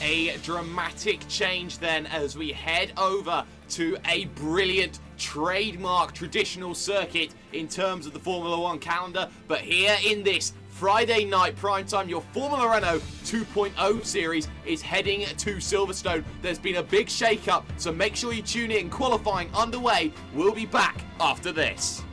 a dramatic change then as we head over to a brilliant trademark traditional circuit in terms of the Formula One calendar. But here in this Friday night primetime, your Formula Renault 2.0 series is heading to Silverstone. There's been a big shake-up, so make sure you tune in. Qualifying underway. We'll be back after this.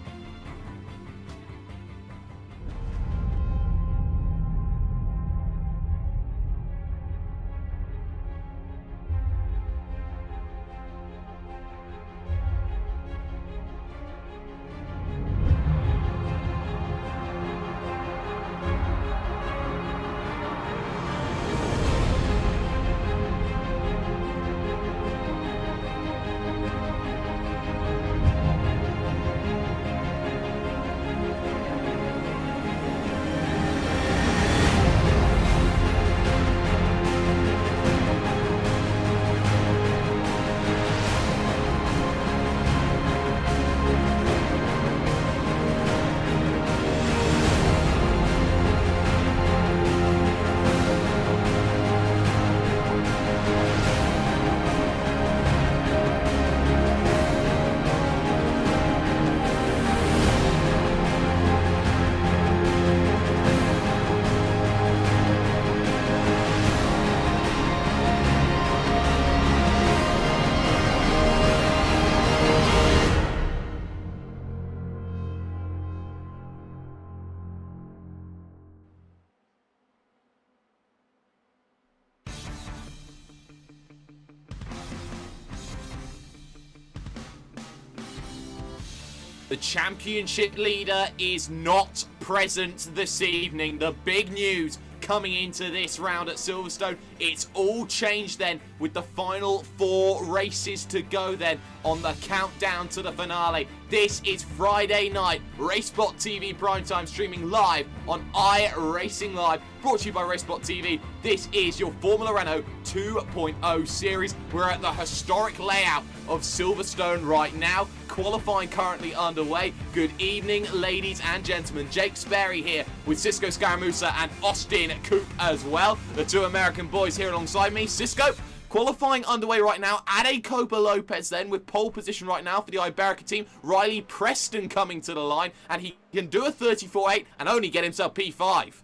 The championship leader is not present this evening. The big news coming into this round at Silverstone, it's all changed then with the final 4 races to go then on the countdown to the finale. This is Friday night, RaceBot TV primetime, streaming live on iRacing Live, brought to you by RaceBot TV. This is your Formula Renault 2.0 series. We're at the historic layout of Silverstone right now. Qualifying currently underway. Good evening, ladies and gentlemen. Jake Sperry here with Cisco Scaramusa and Austin Coop as well. The 2 American boys here alongside me. Cisco, qualifying underway right now. Ade Copa Lopez then with pole position right now for the Iberica team. Riley Preston coming to the line, and he can do a 34.8 and only get himself P5.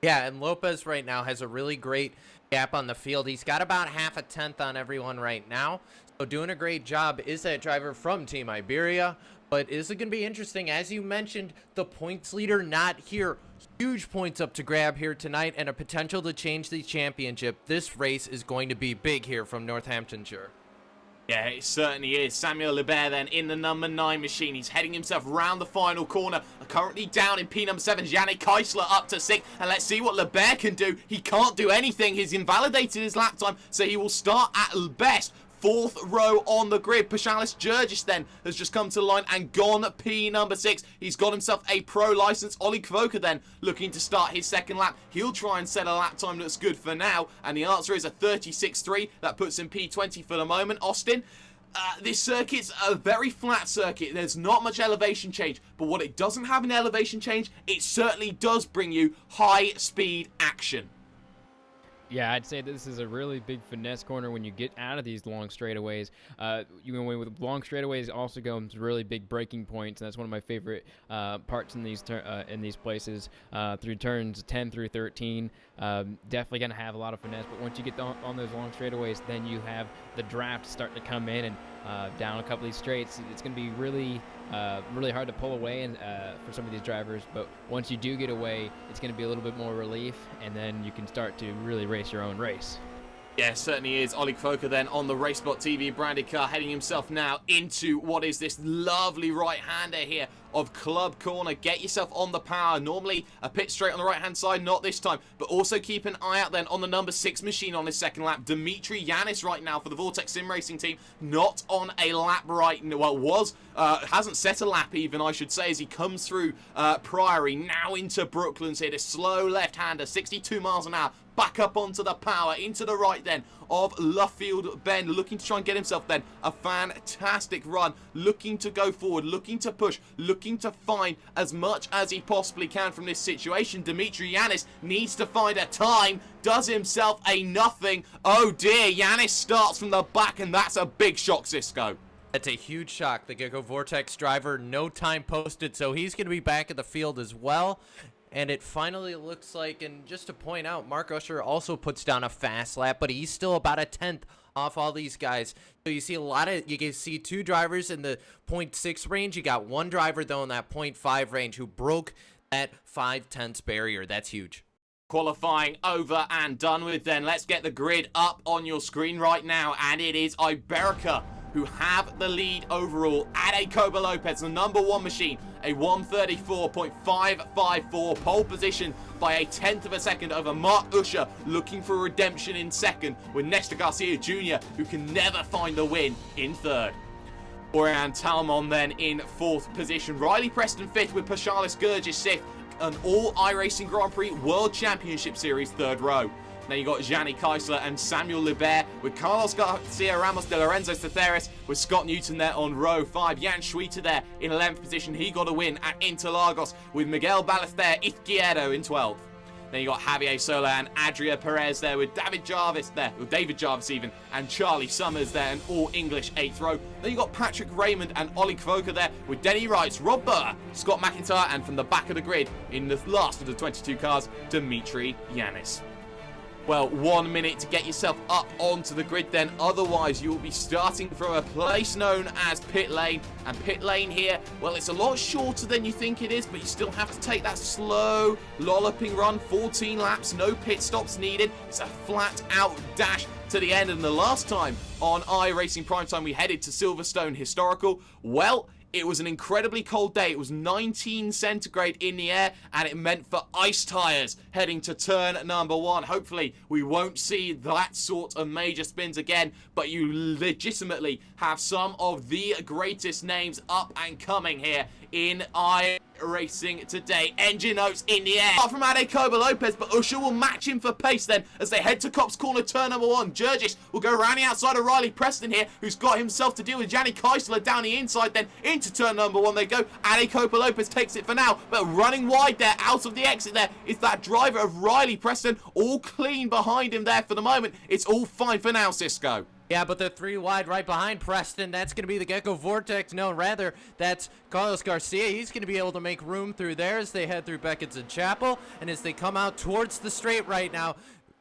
Yeah, and Lopez right now has a really great gap on the field. He's got about half a tenth on everyone right now. So doing a great job is that driver from Team Iberia. But is it going to be interesting? As you mentioned, the points leader not here. Huge points up to grab here tonight and a potential to change the championship. This race is going to be big here from Northamptonshire. Yeah, it certainly is. Samuel Lebert then in the number 9 machine. He's heading himself round the final corner. Currently down in P number 7, Yannick Keisler up to 6. And let's see what Lebert can do. He can't do anything. He's invalidated his lap time, so he will start at best 4th row on the grid. Pashalis Jurgis then has just come to the line and gone P number 6. He's got himself a pro license. Ollie Kvoka then looking to start his second lap. He'll try and set a lap time that's good for now, and the answer is a 36.3. That puts him P20 for the moment. Austin, this circuit's a very flat circuit. There's not much elevation change, but what it doesn't have in elevation change, it certainly does bring you high speed action. Yeah, I'd say this is a really big finesse corner when you get out of these long straightaways. You go away with long straightaways, also go into really big braking points, and that's one of my favorite parts in these places. Through turns 10 through 13, definitely going to have a lot of finesse. But once you get on those long straightaways, then you have the draft start to come in, and down a couple of these straights, it's going to be really hard to pull away for some of these drivers. But once you do get away, it's going to be a little bit more relief, and then you can start to really race your own race. Yeah, certainly is. Ollie Kvoka then on the RaceBot TV branded car, heading himself now into what is this lovely right-hander here of Club Corner. Get yourself on the power. Normally a pit straight on the right-hand side, not this time. But also keep an eye out then on the number 6 machine on his second lap. Dimitri Yanis right now for the Vortex Sim Racing team. Not on a lap right now. Well, hasn't set a lap even, I should say, as he comes through Priory, now into Brooklands here. This slow left-hander, 62 miles an hour. back up onto the power, into the right then of Luffield Ben, looking to try and get himself then a fantastic run, looking to go forward, looking to push, looking to find as much as he possibly can from this situation. Dimitri Yanis needs to find a time, does himself a nothing. Oh dear, Yanis starts from the back, and that's a big shock, Cisco. That's a huge shock. The Gecko Vortex driver, no time posted, so he's going to be back at the field as well. And it finally looks like, and just to point out, Mark Usher also puts down a fast lap, but he's still about a 10th off all these guys. So you see you can see 2 drivers in the 0.6 range. You got 1 driver, though, in that 0.5 range who broke that 5/10 barrier. That's huge. Qualifying over and done with then. Let's get the grid up on your screen right now, and it is Iberica who have the lead overall. Ade Coba Lopez, the number 1 machine, a 1:34.554 pole position by a 1/10 of a second over Mark Usher, looking for redemption in second, with Nestor Garcia Jr., who can never find the win, in third. Orion Talmon then in 4th position. Riley Preston 5th, with Paschalis Gurgis 6th, an all iRacing Grand Prix World Championship Series 3rd row. Now you got Gianni Keisler and Samuel Libert, with Carlos Garcia Ramos de Lorenzo Cetheris, with Scott Newton there on row 5. Jan Schwieter there in 11th position. He got a win at Interlagos, with Miguel Ballester Izquierdo in 12th. Then you got Javier Sola and Adria Perez there, with David Jarvis there, or David Jarvis even, and Charlie Summers there, an all-English 8th row. Then you got Patrick Raymond and Ollie Kvoker there, with Denny Wrights, Rob Burr, Scott McIntyre, and from the back of the grid, in the last of the 22 cars, Dimitri Yanis. Well, 1 minute to get yourself up onto the grid then. Otherwise, you will be starting from a place known as pit lane. And pit lane here, well, it's a lot shorter than you think it is, but you still have to take that slow, lolloping run. 14 laps, no pit stops needed. It's a flat-out dash to the end. And the last time on iRacing Primetime we headed to Silverstone Historical, well, it was an incredibly cold day. It was 19 centigrade in the air, and it meant for ice tyres heading to turn number 1. Hopefully, we won't see that sort of major spins again, but you legitimately have some of the greatest names up and coming here in iRacing today. Engine notes in the air. Apart from Ade Coba Lopez, but Usher will match him for pace then as they head to Copse Corner, turn number 1. Jurgis will go around the outside of Riley Preston here, who's got himself to deal with Gianni Keisler down the inside. Then into turn number 1 they go. Ade Coba Lopez takes it for now, but running wide there, out of the exit there, is that driver of Riley Preston, all clean behind him there for the moment. It's all fine for now, Cisco. Yeah, but they're 3 wide right behind Preston. That's going to be the Gecko Vortex. No, rather, that's Carlos Garcia. He's going to be able to make room through there as they head through Beckett's and Chapel. And as they come out towards the straight right now,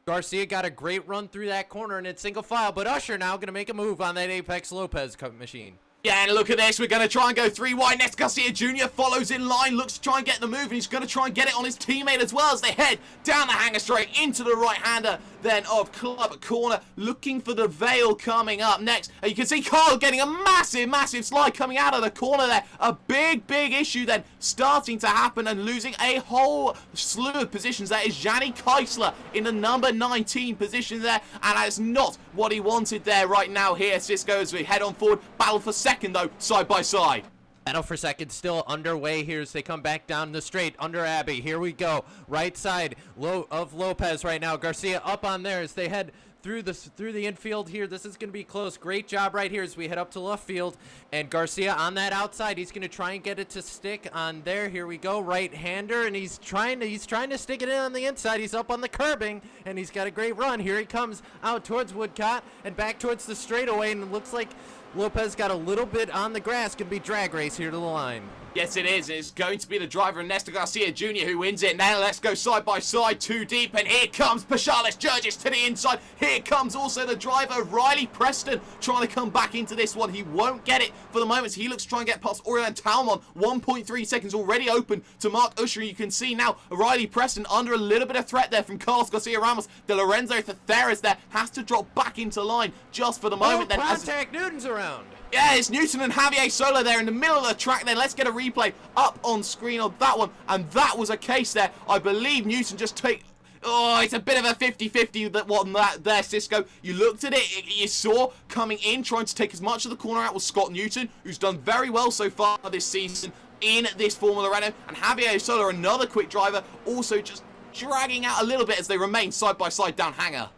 Garcia got a great run through that corner, and it's single file. But Usher now going to make a move on that Apex Lopez machine. Yeah, and look at this. We're going to try and go 3 wide. Nestor Garcia Jr. follows in line, looks to try and get the move, and he's going to try and get it on his teammate as well as they head down the hanger straight into the right-hander then of Club Corner, looking for the Vale coming up next. And you can see Carl getting a massive slide coming out of the corner there. A big issue then starting to happen and losing a whole slew of positions. That is Gianni Keisler in the number 19 position there, and that's not what he wanted there right now here, Cisco, as we head on forward. Battle for second, though, side by side. Battle for second still underway here as they come back down the straight under Abbey. Here we go. Right side of Lopez right now. Garcia up on there as they head through the infield here. This is going to be close. Great job right here as we head up to left field. And Garcia on that outside. He's going to try and get it to stick on there. Here we go. Right-hander, and he's trying to stick it in on the inside. He's up on the curbing, and he's got a great run. Here he comes out towards Woodcott and back towards the straightaway, and it looks like Lopez got a little bit on the grass. Could be drag race here to the line. Yes, it is. It's going to be the driver, Nestor Garcia Jr., who wins it. Now let's go side by side, 2 deep, and here comes Paschalis Jurgis to the inside. Here comes also the driver, Riley Preston, trying to come back into this one. He won't get it for the moment. He looks to try and get past Orion Talmon. 1.3 seconds already open to Mark Usher. You can see now Riley Preston under a little bit of threat there from Carlos Garcia Ramos. De Lorenzo Thetheris there has to drop back into line just for the moment. Then contact, Newton's around. Yeah, it's Newton and Javier Sola there in the middle of the track then. Let's get a replay up on screen of that one. And that was a case there. I believe Newton just take... Oh, it's a bit of a 50-50 that one that there, Cisco. You looked at it, you saw coming in, trying to take as much of the corner out was Scott Newton, who's done very well so far this season in this Formula Renault. And Javier Sola, another quick driver, also just dragging out a little bit as they remain side by side down Hangar.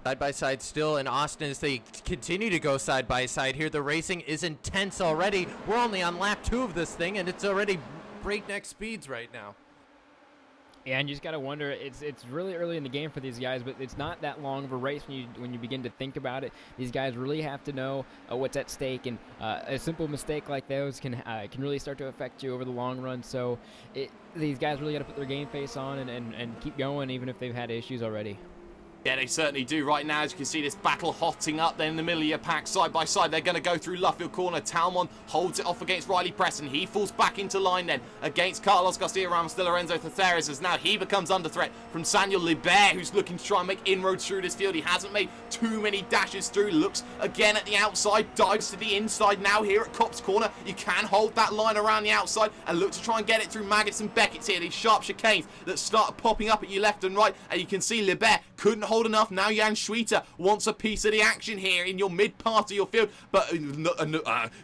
Side by side still, and Austin, as they continue to go side by side here, the racing is intense already. We're only on lap 2 of this thing, and it's already breakneck speeds right now. Yeah, and you just gotta wonder. It's really early in the game for these guys, but it's not that long of a race when you begin to think about it. These guys really have to know what's at stake, and a simple mistake like those can really start to affect you over the long run. So these guys really got to put their game face on and keep going, even if they've had issues already. Yeah, they certainly do right now. As you can see, this battle hotting up there in the middle of your pack, side by side. They're going to go through Luffield corner. Talmon holds it off against Riley Preston. He falls back into line then against Carlos Garcia Ramos de Lorenzo Thetheris, as now he becomes under threat from Samuel Libert, who's looking to try and make inroads through this field. He hasn't made too many dashes through. Looks again at the outside, dives to the inside now here at Copse corner. You can hold that line around the outside and look to try and get it through Maggots and Beckett's here. These sharp chicanes that start popping up at you left and right, and you can see Libert couldn't hold enough. Now Jan Schwieter wants a piece of the action here in your mid part of your field, but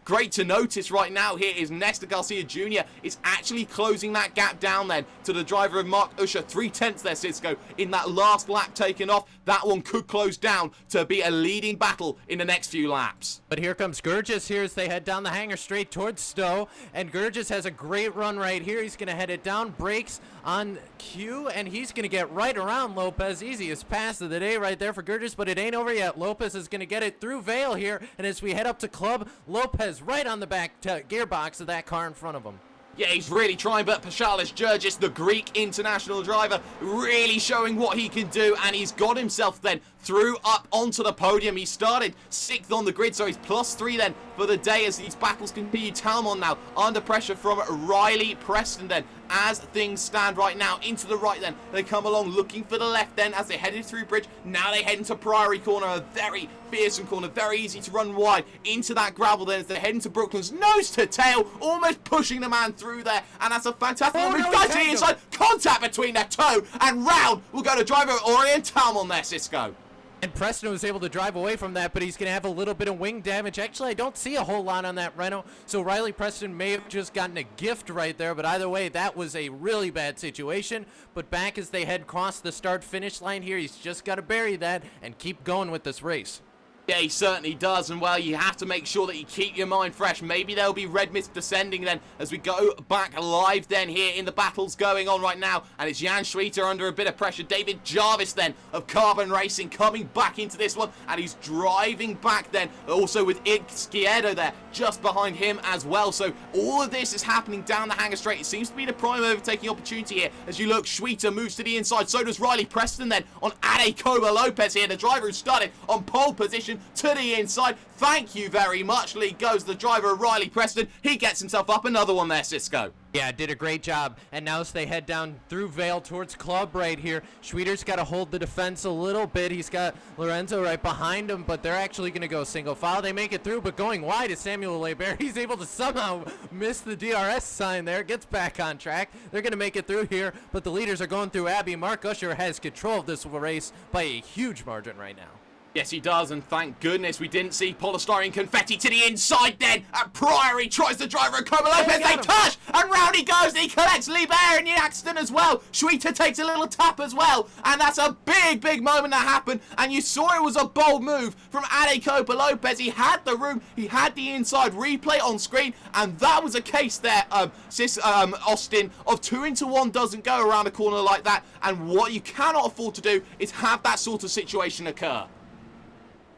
great to notice right now here is Nestor Garcia Jr. is actually closing that gap down then to the driver of Mark Usher. 3/10 there, Cisco, in that last lap taken off. That one could close down to be a leading battle in the next few laps. But here comes Gurgis here as they head down the Hangar straight towards Stowe, and Gurgis has a great run right here. He's going to head it down, brakes on cue, and he's going to get right around Lopez. Easiest pass of the day right there for Gurgis, but it ain't over yet. Lopez is going to get it through Vale here, and as we head up to Club, Lopez right on the back gearbox of that car in front of him. Yeah, he's really trying, but Paschalis Georgis, the Greek international driver, really showing what he can do, and he's got himself then through up onto the podium. He started 6th on the grid, so he's +3 then for the day as these battles continue. Talmon now under pressure from Riley Preston then. As things stand right now, into the right then, they come along looking for the left then as they headed through bridge. Now they head into Priory corner, a very fearsome corner, very easy to run wide into that gravel then as they head into Brooklands, nose to tail, almost pushing the man through there, and that's a fantastic move. Goes to the inside, contact between their toe, and round will go to driver Orion Talmon there, Cisco. And Preston was able to drive away from that, but he's going to have a little bit of wing damage. Actually, I don't see a whole lot on that Renault, so Riley Preston may have just gotten a gift right there, but either way, that was a really bad situation. But back as they head across the start-finish line here, he's just got to bury that and keep going with this race. Yeah, he certainly does, and well, you have to make sure that you keep your mind fresh. Maybe there'll be red mist descending then as we go back live then here in the battles going on right now, and it's Jan Schwieter under a bit of pressure. David Jarvis then of Carbon Racing coming back into this one, and he's driving back then, also with Izquierdo there just behind him as well. So all of this is happening down the Hangar straight. It seems to be the prime overtaking opportunity here. As you look, Schwieter moves to the inside, so does Riley Preston then on Ade Coba Lopez here, the driver who started on pole position to the inside. Thank you very much. Lead goes the driver, Riley Preston. He gets himself up another one there, Cisco. Yeah, did a great job. And now as they head down through Vale towards Club right here, Schwieter's got to hold the defense a little bit. He's got Lorenzo right behind him, but they're actually going to go single file. They make it through, but going wide is Samuel Lebert. He's able to somehow miss the DRS sign there, gets back on track. They're going to make it through here, but the leaders are going through Abbey. Mark Usher has control of this race by a huge margin right now. Yes, he does, and thank goodness we didn't see polystyrene confetti to the inside then. At Priory tries the driver of Coma Lopez, they touch, and round he goes. He collects Libert in the accident as well. Schwieter takes a little tap as well, and that's a big, big moment that happened, and you saw it was a bold move from Ade Copa Lopez. He had the room, he had the inside replay on screen, and that was a case there, Austin, of 2 into 1 doesn't go around a corner like that, and what you cannot afford to do is have that sort of situation occur.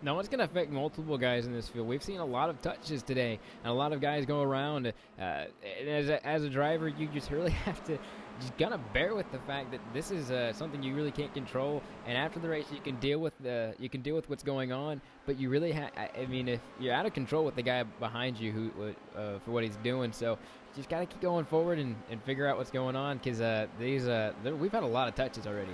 No, it's going to affect multiple guys in this field. We've seen a lot of touches today, and a lot of guys go around. As a driver, you just really have to just kind of bear with the fact that this is something you really can't control. And after the race, you can deal with what's going on. But you really I mean, if you're out of control with the guy behind you for what he's doing, so you just got to keep going forward and figure out what's going on, because we've had a lot of touches already.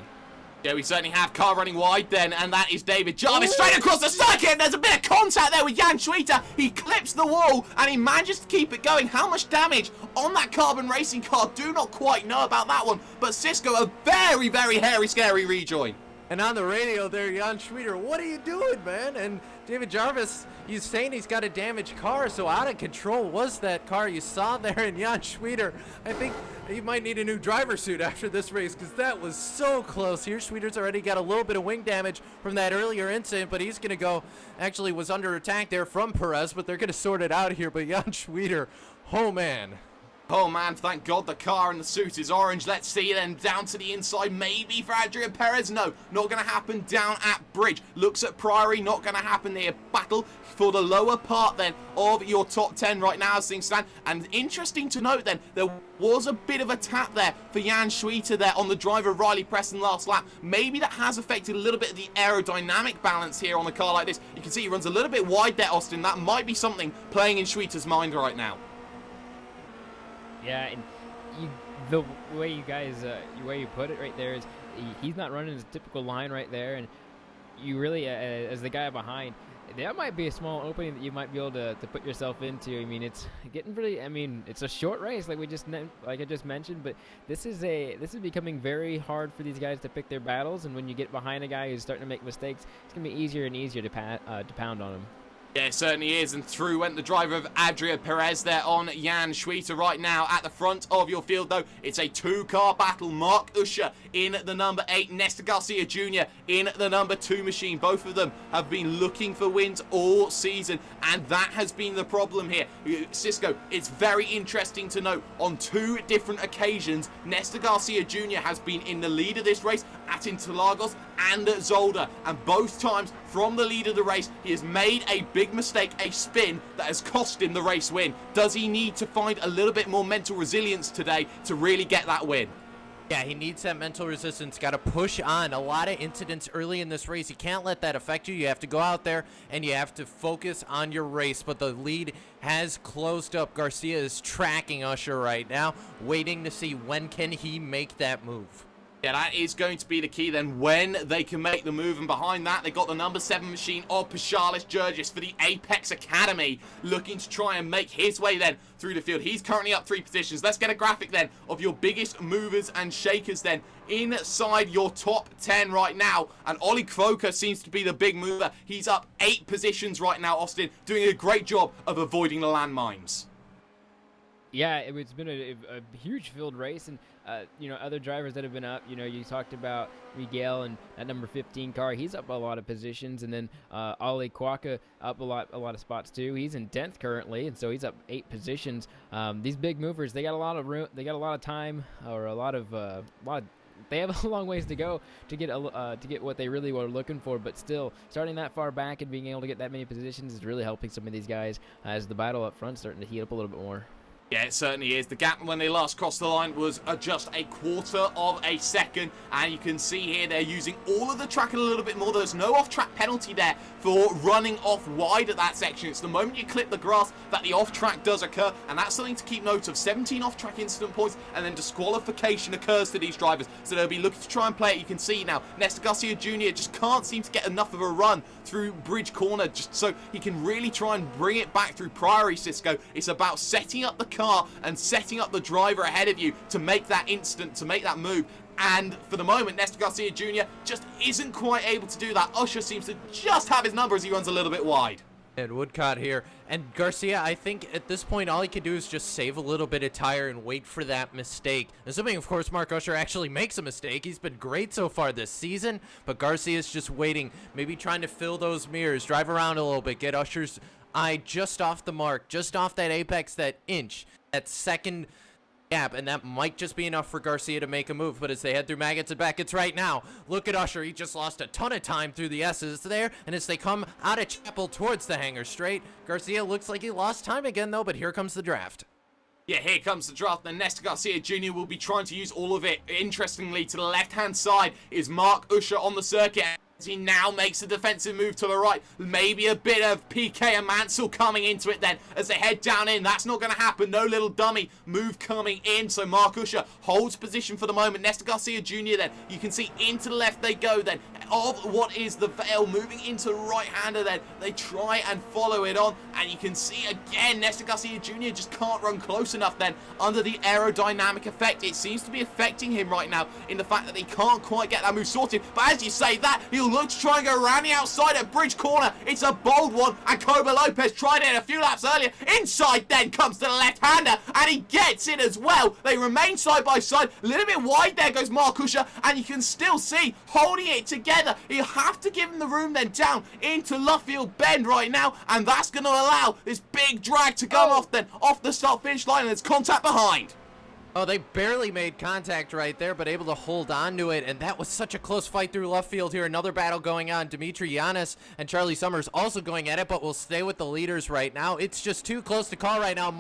Yeah, we certainly have. Car running wide then, and that is David Jarvis straight across the circuit. There's a bit of contact there with Jan Schwieter. He clips the wall, and he manages to keep it going. How much damage on that Carbon Racing car? Do not quite know about that one, but Cisco, a very, very hairy, scary rejoin. And on the radio there, Jan Schweder, what are you doing, man? And David Jarvis, he's saying he's got a damaged car, so out of control was that car you saw there. And Jan Schweder, I think he might need a new driver suit after this race, because that was so close. Here, Schweder's already got a little bit of wing damage from that earlier incident, but he's going to go, actually was under attack there from Perez, but they're going to sort it out here. But Jan Schweder, oh man. Oh man, thank God the car and the suit is orange. Let's see then, down to the inside, maybe for Adrian Perez. No, not going to happen down at Bridge. Looks at Priory, not going to happen there. Battle for the lower part then of your top 10 right now as things stand. And interesting to note then, there was a bit of a tap there for Jan Schweder there on the driver Riley Preston last lap. Maybe that has affected a little bit of the aerodynamic balance here on a car like this. You can see he runs a little bit wide there, Austin. That might be something playing in Schweder's mind right now. Yeah, and the way you guys, the way you put it right there is he's not running his typical line right there, and you really, as the guy behind, that might be a small opening that you might be able to put yourself into. I mean, it's getting really, I mean, it's a short race like I just mentioned, but this is becoming very hard for these guys to pick their battles, and when you get behind a guy who's starting to make mistakes, it's gonna be easier and easier to pound on him. Yeah, it certainly is, and through went the driver of Adria Perez there on Jan Schweder right now. At the front of your field, though, it's a two-car battle. Mark Usher in the number 8, Nestor Garcia Jr. in the number 2 machine. Both of them have been looking for wins all season, and that has been the problem here. Cisco, it's very interesting to note, on 2 different occasions, Nestor Garcia Jr. has been in the lead of this race at Interlagos and at Zolder, and both times from the lead of the race, he has made a big mistake, a spin that has cost him the race win. Does he need to find a little bit more mental resilience today to really get that win? Yeah, he needs that mental resistance. Got to push on. A lot of incidents early in this race. You can't let that affect you. You have to go out there and you have to focus on your race. But the lead has closed up. Garcia is tracking Usher right now, waiting to see when can he make that move. Yeah, that is going to be the key then, when they can make the move. And behind that, they got the number 7 machine of Paschalis Gergis for the Apex Academy, looking to try and make his way then through the field. He's currently up 3 positions. Let's get a graphic then of your biggest movers and shakers then inside your top 10 right now. And Ollie Croker seems to be the big mover. He's up 8 positions right now, Austin, doing a great job of avoiding the landmines. Yeah, it's been a huge field race, and you know, other drivers that have been up. You know, you talked about Miguel and that number 15 car. He's up a lot of positions, and then Ali Kwaka up a lot of spots too. He's in 10th currently, and so he's up 8 positions. These big movers, they got a lot of room. They got a lot of time, or a lot of. They have a long ways to go to get what they really were looking for, but still, starting that far back and being able to get that many positions is really helping some of these guys as the battle up front starting to heat up a little bit more. Yeah, it certainly is. The gap when they last crossed the line was just a quarter of a second. And you can see here they're using all of the track a little bit more. There's no off-track penalty there for running off wide at that section. It's the moment you clip the grass that the off-track does occur. And that's something to keep note of. 17 off-track incident points, and then disqualification occurs to these drivers. So they'll be looking to try and play it. You can see now, Nestor Garcia Jr. just can't seem to get enough of a run through Bridge Corner, just so he can really try and bring it back through Priory, Cisco. It's about setting up the car and setting up the driver ahead of you to make that instant, to make that move. And for the moment, Nestor Garcia Jr. just isn't quite able to do that. Usher seems to just have his number as he runs a little bit wide. And Woodcott here. And Garcia, I think at this point, all he can do is just save a little bit of tire and wait for that mistake. Assuming, of course, Mark Usher actually makes a mistake. He's been great so far this season, but Garcia's just waiting, maybe trying to fill those mirrors, drive around a little bit, get Usher's eye just off the mark, just off that apex, that inch, that second gap, and that might just be enough for Garcia to make a move. But as they head through Maggots and Beckett's right now, look at Usher. He just lost a ton of time through the S's there, and as they come out of Chapel towards the hangar straight, Garcia looks like he lost time again though, but here comes the draft. Yeah, here comes the draft. Then Nestor Garcia Jr. will be trying to use all of it. Interestingly, to the left-hand side is Mark Usher on the circuit. He now makes a defensive move to the right. Maybe a bit of PK and Mansell coming into it then as they head down in. That's not going to happen. No little dummy move coming in. So Mark Usher holds position for the moment. Nesta Garcia Jr. then. You can see into the left they go then. Of what is the Vale moving into the right-hander then. They try and follow it on. And you can see again Nesta Garcia Jr. just can't run close enough then under the aerodynamic effect. It seems to be affecting him right now in the fact that he can't quite get that move sorted. But as you say that, he'll look to try and go around the outside at Bridge Corner. It's a bold one, and Koba Lopez tried it a few laps earlier. Inside then comes to the left-hander, and he gets it as well. They remain side by side. A little bit wide there goes Mark Usher, and you can still see holding it together. You have to give him the room then down into Luffield Bend right now, and that's going to allow this big drag to go off then, off the start-finish line, and there's contact behind. Oh, they barely made contact right there, but able to hold on to it, and that was such a close fight through left field here. Another battle going on. Dimitri Yanis and Charlie Summers also going at it, but we'll stay with the leaders right now. It's just too close to call right now.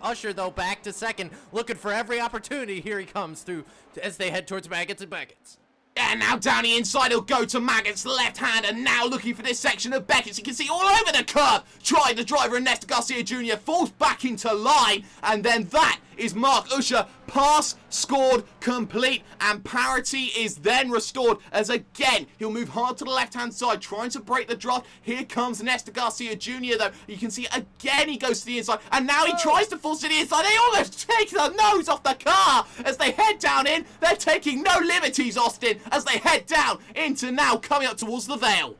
Usher, though, back to second, looking for every opportunity. Here he comes through as they head towards Maggots and Beckett's. Yeah, now down the inside, he'll go to Maggots, left hand, and now looking for this section of Beckett's. You can see all over the curb. Tried the driver, and Nesta Garcia Jr. falls back into line, and then that is Mark Usher. Pass scored complete, and parity is then restored as again he'll move hard to the left hand side trying to break the draft. Here comes Nesta Garcia Jr. though. You can see again he goes to the inside, and now he tries to force to the inside. They almost take the nose off the car as they head down in. They're taking no liberties, Austin, as they head down into now coming up towards the Vale.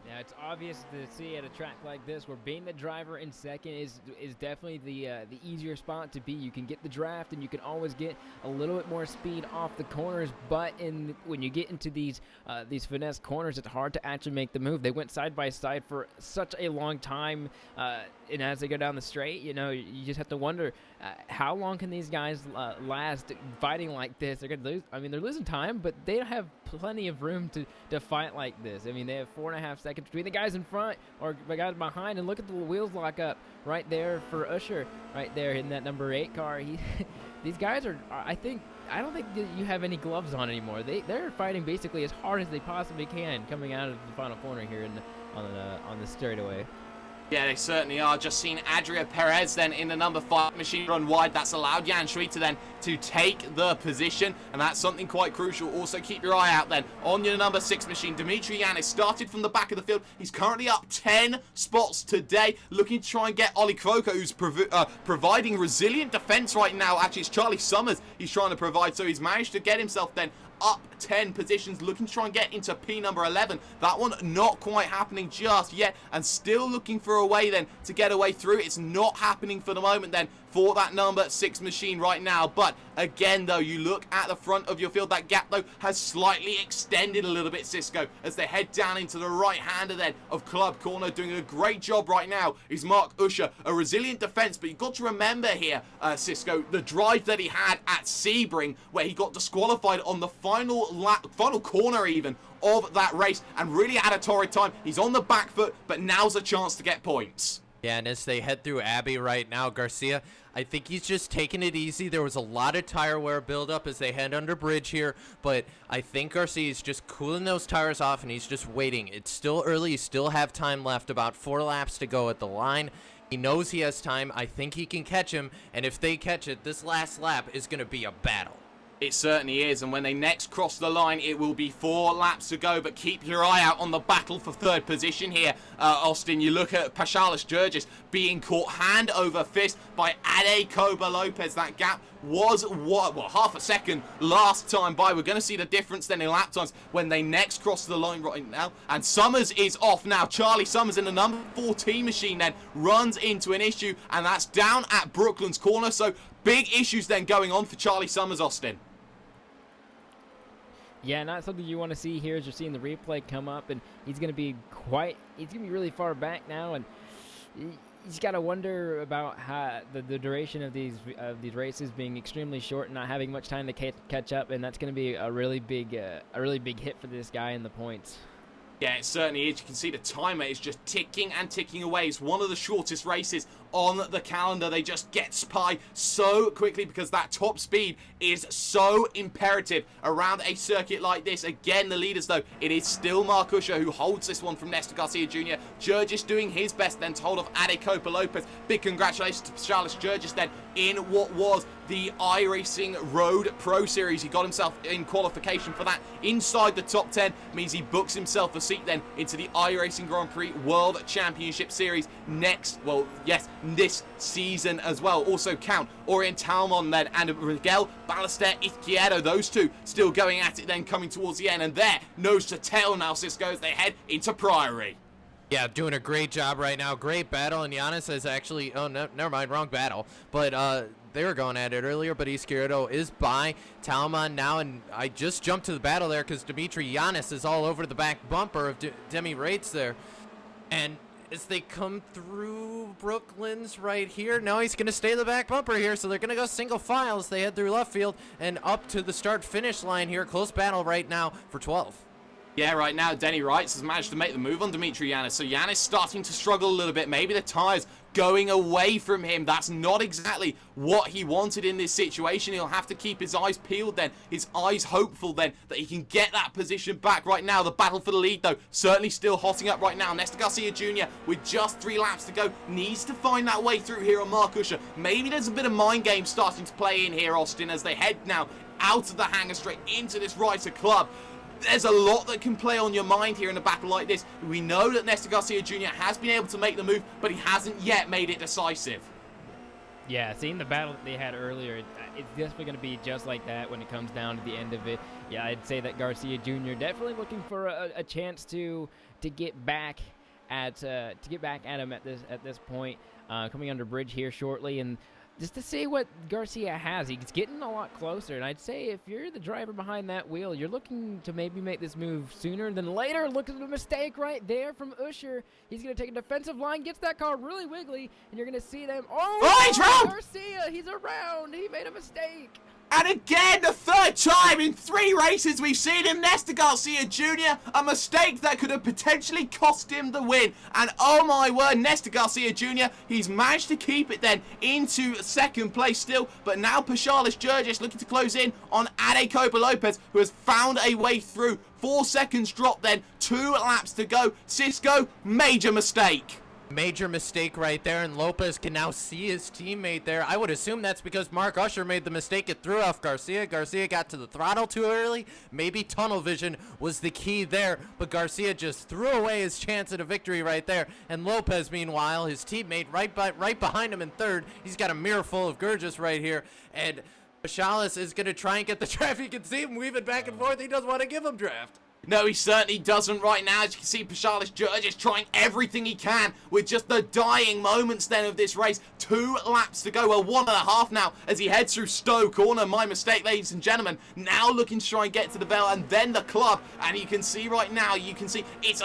Yeah, it's obvious to see at a track like this where being the driver in second is definitely the easier spot to be. You can get the draft and you can always get a little bit more speed off the corners, but when you get into these finesse corners, it's hard to actually make the move. They went side by side for such a long time, and as they go down the straight, you know, you just have to wonder how long can these guys last fighting like this. They're gonna lose. I mean, they're losing time, but they have plenty of room to fight like this. I mean, they have 4.5 seconds between the guys in front or the guys behind, and look at the wheels lock up right there for Usher right there in that number 8 car. These guys are, I don't think that you have any gloves on anymore. They're fighting basically as hard as they possibly can coming out of the final corner here on the straightaway. Yeah, they certainly are. Just seen Adria Perez then in the number 5 machine run wide. That's allowed Jan Schwieter then to take the position, and that's something quite crucial. Also, keep your eye out then on your number 6 machine. Dimitri Yanis started from the back of the field. He's currently up 10 spots today, looking to try and get Ollie Croker, who's providing resilient defense right now. Actually, it's Charlie Summers he's trying to provide, so he's managed to get himself then up 10 positions, looking to try and get into P number 11. That one not quite happening just yet, and still looking for a way then to get away through. It's not happening for the moment then for that number 6 machine right now. But again though, you look at the front of your field, that gap though has slightly extended a little bit, Cisco, as they head down into the right hander then of Club Corner. Doing a great job right now is Mark Usher. A resilient defense, but you've got to remember here, Cisco, the drive that he had at Sebring where he got disqualified on the final corner even of that race, and really had a torrid time. He's on the back foot, but now's a chance to get points. Yeah, and as they head through Abbey right now, Garcia, I think he's just taking it easy. There was a lot of tire wear buildup as they head under bridge here, but I think Garcia's just cooling those tires off, and he's just waiting. It's still early. You still have time left, about 4 laps to go at the line. He knows he has time. I think he can catch him, and if they catch it, this last lap is going to be a battle. It certainly is, and when they next cross the line, it will be 4 laps to go, but keep your eye out on the battle for 3rd position here, Austin. You look at Paschalis Jurgis being caught hand over fist by Ade Koba Lopez. That gap was, half a second last time by. We're going to see the difference then in lap times when they next cross the line right now, and Summers is off now. Charlie Summers in the number 14 machine then runs into an issue, and that's down at Brooklands Corner, so big issues then going on for Charlie Summers, Austin. Yeah, not something you want to see here as you're seeing the replay come up, and he's going to be really far back now, and he's got to wonder about how the duration of these races being extremely short and not having much time to catch up, and that's going to be a really big hit for this guy in the points. Yeah, it certainly is. You can see the timer is just ticking and ticking away. It's one of the shortest races on the calendar. They just get by so quickly because that top speed is so imperative around a circuit like this. Again, the leaders, though, it is still Mark Usher who holds this one from Nestor Garcia Jr. Jurgis doing his best then to hold off Ade Copa Lopez. Big congratulations to Charles Jurgis then in what was the iRacing Road Pro Series. He got himself in qualification for that inside the top 10. Means he books himself a seat then into the iRacing Grand Prix World Championship Series next, well, yes, this season as well. Also count Orient Talmon then and Miguel Ballester Izquierdo. Those two still going at it then coming towards the end. And there, nose to tail now, Cisco, as they head into Priory. Yeah, doing a great job right now. Great battle, and Giannis is actually... Oh, no, never mind, wrong battle. But they were going at it earlier, but Izquierdo is by Talmon now, and I just jumped to the battle there because Dimitri Giannis is all over the back bumper of Demi Rates there. And as they come through Brooklyn's right here, no, he's going to stay the back bumper here, so they're going to go single file as they head through left field and up to the start-finish line here. Close battle right now for 12. Yeah, right now, Denny Wrights has managed to make the move on Dimitri Giannis. So Giannis starting to struggle a little bit. Maybe the tires going away from him. That's not exactly what he wanted in this situation. He'll have to keep his eyes peeled then. His eyes hopeful then that he can get that position back. Right now, the battle for the lead, though, certainly still hotting up right now. Nestor Garcia Jr., with just 3 laps to go, needs to find that way through here on Mark Usher. Maybe there's a bit of mind game starting to play in here, Austin, as they head now out of the hangar straight into this Ryder Club. There's a lot that can play on your mind here in a battle like this. We know that Nestor Garcia Jr. has been able to make the move, but he hasn't yet made it decisive. Yeah, seeing the battle that they had earlier, it's definitely going to be just like that when it comes down to the end of it. Yeah, I'd say that Garcia Jr. definitely looking for a chance to get back at him at this point, coming under bridge here shortly, and just to see what Garcia has. He's getting a lot closer, and I'd say if you're the driver behind that wheel, you're looking to maybe make this move sooner than later. Look at the mistake right there from Usher. He's going to take a defensive line, gets that car really wiggly, and you're going to see them. Oh, he's around! Garcia, he's around. He made a mistake. And again, the third time in 3 races we've seen him, Nestor Garcia Jr., a mistake that could have potentially cost him the win. And oh my word, Nestor Garcia Jr., he's managed to keep it then into second place still. But now Paschalis Jurgis looking to close in on Ade Copa Lopez, who has found a way through. 4 seconds drop then, 2 laps to go. Cisco, major mistake. Major mistake right there, and Lopez can now see his teammate there. I would assume that's because Mark Usher made the mistake. It threw off Garcia. Garcia got to the throttle too early. Maybe tunnel vision was the key there, but Garcia just threw away his chance at a victory right there. And Lopez, meanwhile, his teammate right behind him in third. He's got a mirror full of Gurgis right here, and Paschalis is going to try and get the draft. You can see him weaving back and forth. He doesn't want to give him draft. No, he certainly doesn't right now. As you can see, Paschalis Jurgis trying everything he can with just the dying moments then of this race. 2 laps to go. Well, 1.5 now as he heads through Stowe Corner. My mistake, ladies and gentlemen. Now looking to try and get to the Vale and then the club. And you can see right now, you can see it's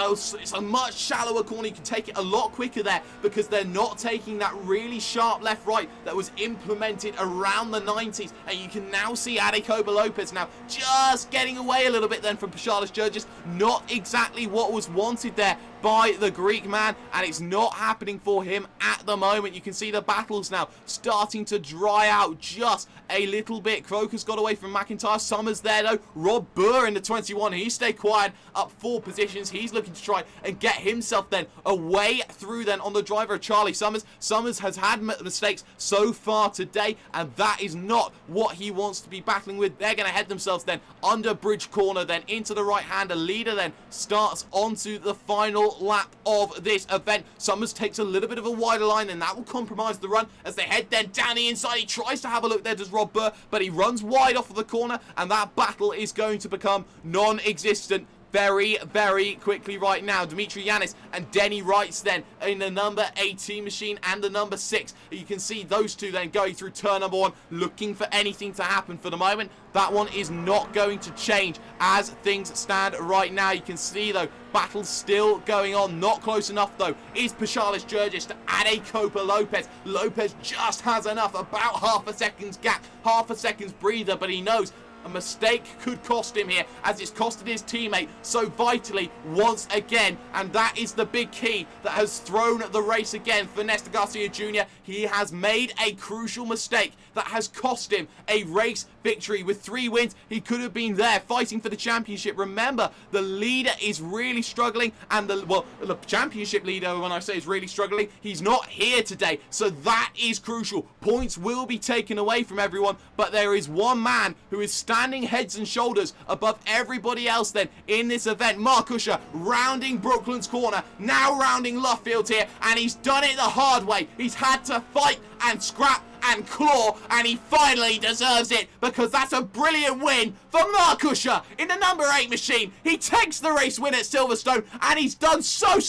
a much shallower corner. You can take it a lot quicker there because they're not taking that really sharp left-right that was implemented around the 90s. And you can now see Ade Copa Lopez now just getting away a little bit then from Paschalis Jurgis. Not exactly what was wanted there by the Greek man, and it's not happening for him at the moment. You can see the battles now starting to dry out just a little bit. Croker's got away from McIntyre. Summers there though. Rob Burr in the 21. He stayed quiet up 4 positions. He's looking to try and get himself then away through then on the driver of Charlie Summers. Summers has had mistakes so far today, and that is not what he wants to be battling with. They're going to head themselves then under bridge corner then into the right hand. The leader then starts onto the final lap of this event. Summers takes a little bit of a wider line, and that will compromise the run as they head then down the inside. He tries to have a look there, does Rob Burr, but he runs wide off of the corner, and that battle is going to become non-existent very, very quickly right now. Dimitri Giannis and Denny Wrights then in the number 18 machine and the number 6. You can see those two then going through turn number 1, looking for anything to happen. For the moment, that one is not going to change as things stand right now. You can see, though, battle's still going on. Not close enough, though, is Paschalis Jurgis to Ade Copa Lopez. Lopez just has enough, about half a second's gap, half a second's breather, but he knows A mistake could cost him here, as it's costed his teammate so vitally once again, and that is the big key that has thrown the race again for Nesta Garcia Jr. He has made a crucial mistake that has cost him a race victory. With 3 wins, he could have been there fighting for the championship. Remember, the leader is really struggling, and the championship leader, when I say is really struggling, he's not here today, so that is crucial. Points will be taken away from everyone, but there is one man who is standing heads and shoulders above everybody else then in this event. Mark Usher rounding Brooklands corner, now rounding Luffield here, and he's done it the hard way. He's had to fight and scrap and claw, and he finally deserves it, because that's a brilliant win for Mark Usher in the number 8 machine. He takes the race win at Silverstone, and he's done so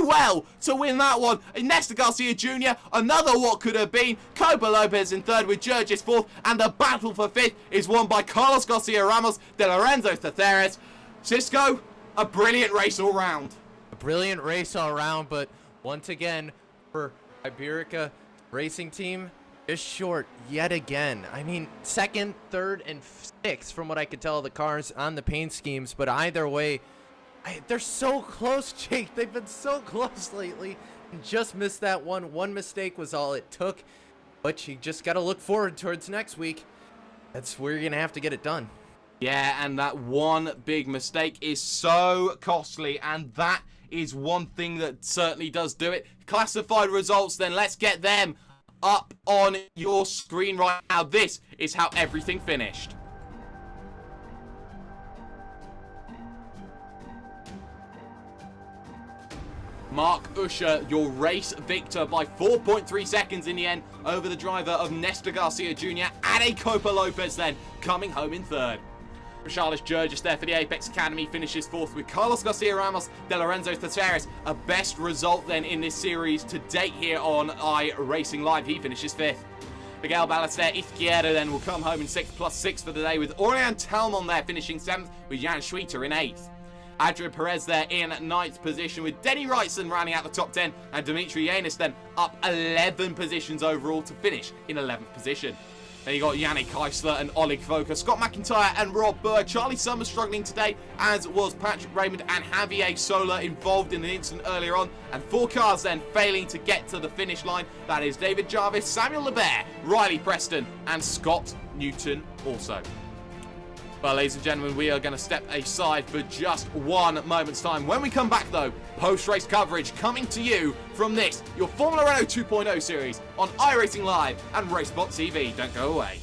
well to win that one. Nesta Garcia Jr., another what could have been. Copa Lopez in 3rd with Georges 4th, and the battle for 5th is won by Carlos Garcia Ramos de Lorenzo Thetheres. Cisco, a brilliant race all round. A brilliant race all around, but once again, for Iberica Racing Team, is short yet again. I mean, 2nd, 3rd, and 6th from what I could tell of the cars on the paint schemes, but either way, they're so close, Jake. They've been so close lately, and just missed that one. One mistake was all it took, but you just got to look forward towards next week. That's where you're going to have to get it done. Yeah, and that one big mistake is so costly, and that is one thing that certainly does do it. Classified results, then let's get them up on your screen right now. This is how everything finished. Mark Usher, your race victor by 4.3 seconds in the end over the driver of Nesta Garcia Jr. and a Copa Lopez then coming home in 3rd. Charles Georges there for the Apex Academy finishes 4th with Carlos Garcia Ramos de Lorenzo Thetheres. A best result then in this series to date here on iRacing Live. He finishes 5th. Miguel Ballester Izquierdo then will come home in 6th plus 6 for the day, with Orion Talmon there finishing 7th with Jan Schweiter in 8th. Adrian Perez there in 9th position, with Denny Wrightson rounding out the top 10, and Dimitri Yanis then up 11 positions overall to finish in 11th position. Then you got Yannick Heisler and Oleg Kvoka, Scott McIntyre and Rob Berg. Charlie Summers struggling today, as was Patrick Raymond and Javier Sola, involved in an incident earlier on. And 4 cars then failing to get to the finish line. That is David Jarvis, Samuel Lebert, Riley Preston and Scott Newton also. Well, ladies and gentlemen, we are going to step aside for just 1 moment's time. When we come back, though, post-race coverage coming to you from this, your Formula Renault 2.0 series on iRacing Live and RaceBot TV. Don't go away.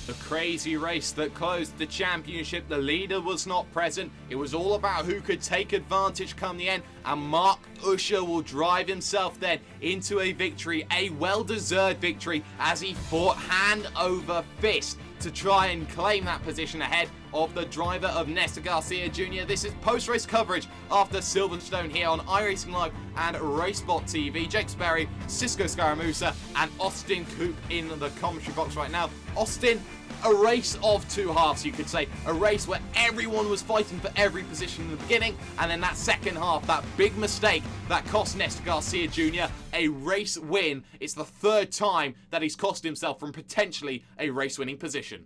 The crazy race that closed the championship. The leader was not present. It was all about who could take advantage come the end, and Mark Usher will drive himself then into a victory, a well-deserved victory, as he fought hand over fist to try and claim that position ahead of the driver of Nesta Garcia Jr. This is post-race coverage after Silverstone here on iRacing Live and RaceBot TV. Jake Sperry, Cisco Scaramusa, and Austin Coop in the commentary box right now. Austin, a race of two halves, you could say. A race where everyone was fighting for every position in the beginning, and then that second half, that big mistake that cost Nesta Garcia Jr. a race win. It's the third time that he's cost himself from potentially a race-winning position.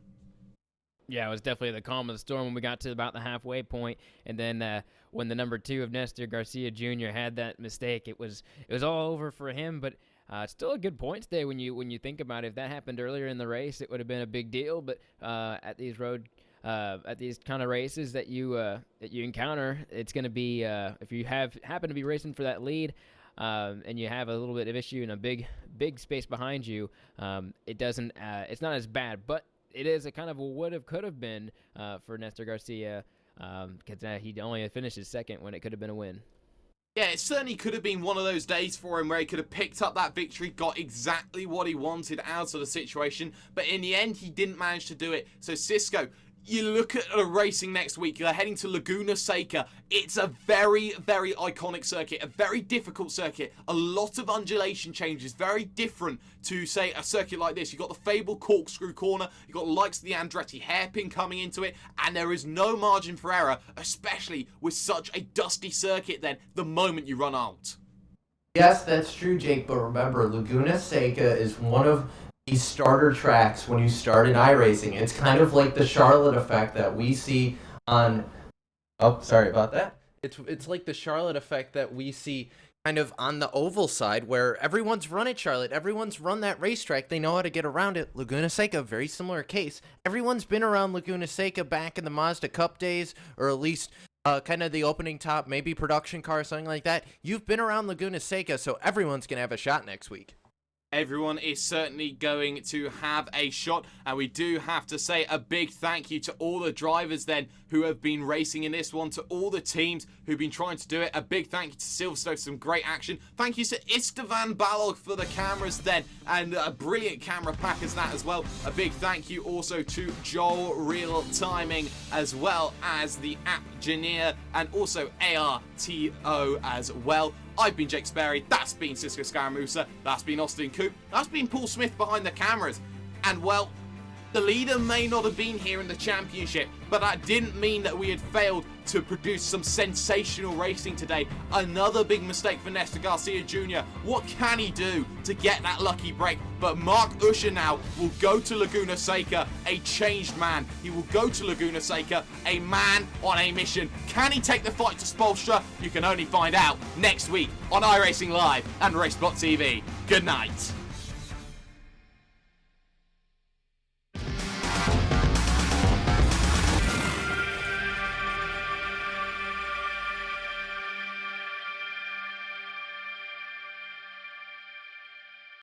Yeah, it was definitely the calm of the storm when we got to about the halfway point, and then when the number 2 of Nestor Garcia Jr. had that mistake, it was all over for him. But it's still a good point today when you think about it. If that happened earlier in the race, it would have been a big deal. But at these kind of races that you encounter, it's going to be if you happen to be racing for that lead. And you have a little bit of issue in a big space behind you, it's not as bad, but it is a kind of a could have been for Nestor Garcia, because he only finished his second when it could have been a win. Yeah, it certainly could have been one of those days for him where he could have picked up that victory, got exactly what he wanted out of the situation, but in the end, he didn't manage to do it. So Cisco, you look at a racing next week, you're heading to Laguna Seca. It's a very, very iconic circuit, a very difficult circuit, a lot of undulation changes, very different to, say, a circuit like this. You've got the fabled corkscrew corner, you've got the likes of the Andretti hairpin coming into it, and there is no margin for error, especially with such a dusty circuit then, the moment you run out. Yes, that's true, Jake, but remember, Laguna Seca is one of these starter tracks when you start in iRacing. It's kind of like the Charlotte effect that we see on... Oh, sorry about that. It's like the Charlotte effect that we see kind of on the oval side, where everyone's run at Charlotte. Everyone's run that racetrack. They know how to get around it. Laguna Seca, very similar case. Everyone's been around Laguna Seca back in the Mazda Cup days, or at least kind of the opening top, maybe production car, something like that. You've been around Laguna Seca, so everyone's going to have a shot next week. Everyone is certainly going to have a shot, and we do have to say a big thank you to all the drivers then who have been racing in this one, to all the teams who've been trying to do it. A big thank you to Silverstone, some great action. Thank you to Istvan Balog for the cameras then, and a brilliant camera pack as that as well. A big thank you also to Joel Real Timing, as well as the app Engineer, and also ARTO as well. I've been Jake Sperry, that's been Cisco Scaramusa, that's been Austin Coop, that's been Paul Smith behind the cameras. And well, the leader may not have been here in the championship, but that didn't mean that we had failed to produce some sensational racing today. Another big mistake for Nestor Garcia Jr. What can he do to get that lucky break? But Mark Usher now will go to Laguna Seca a changed man. He will go to Laguna Seca a man on a mission. Can he take the fight to Spolstra? You can only find out next week on iRacing Live and Racebot TV. Good night.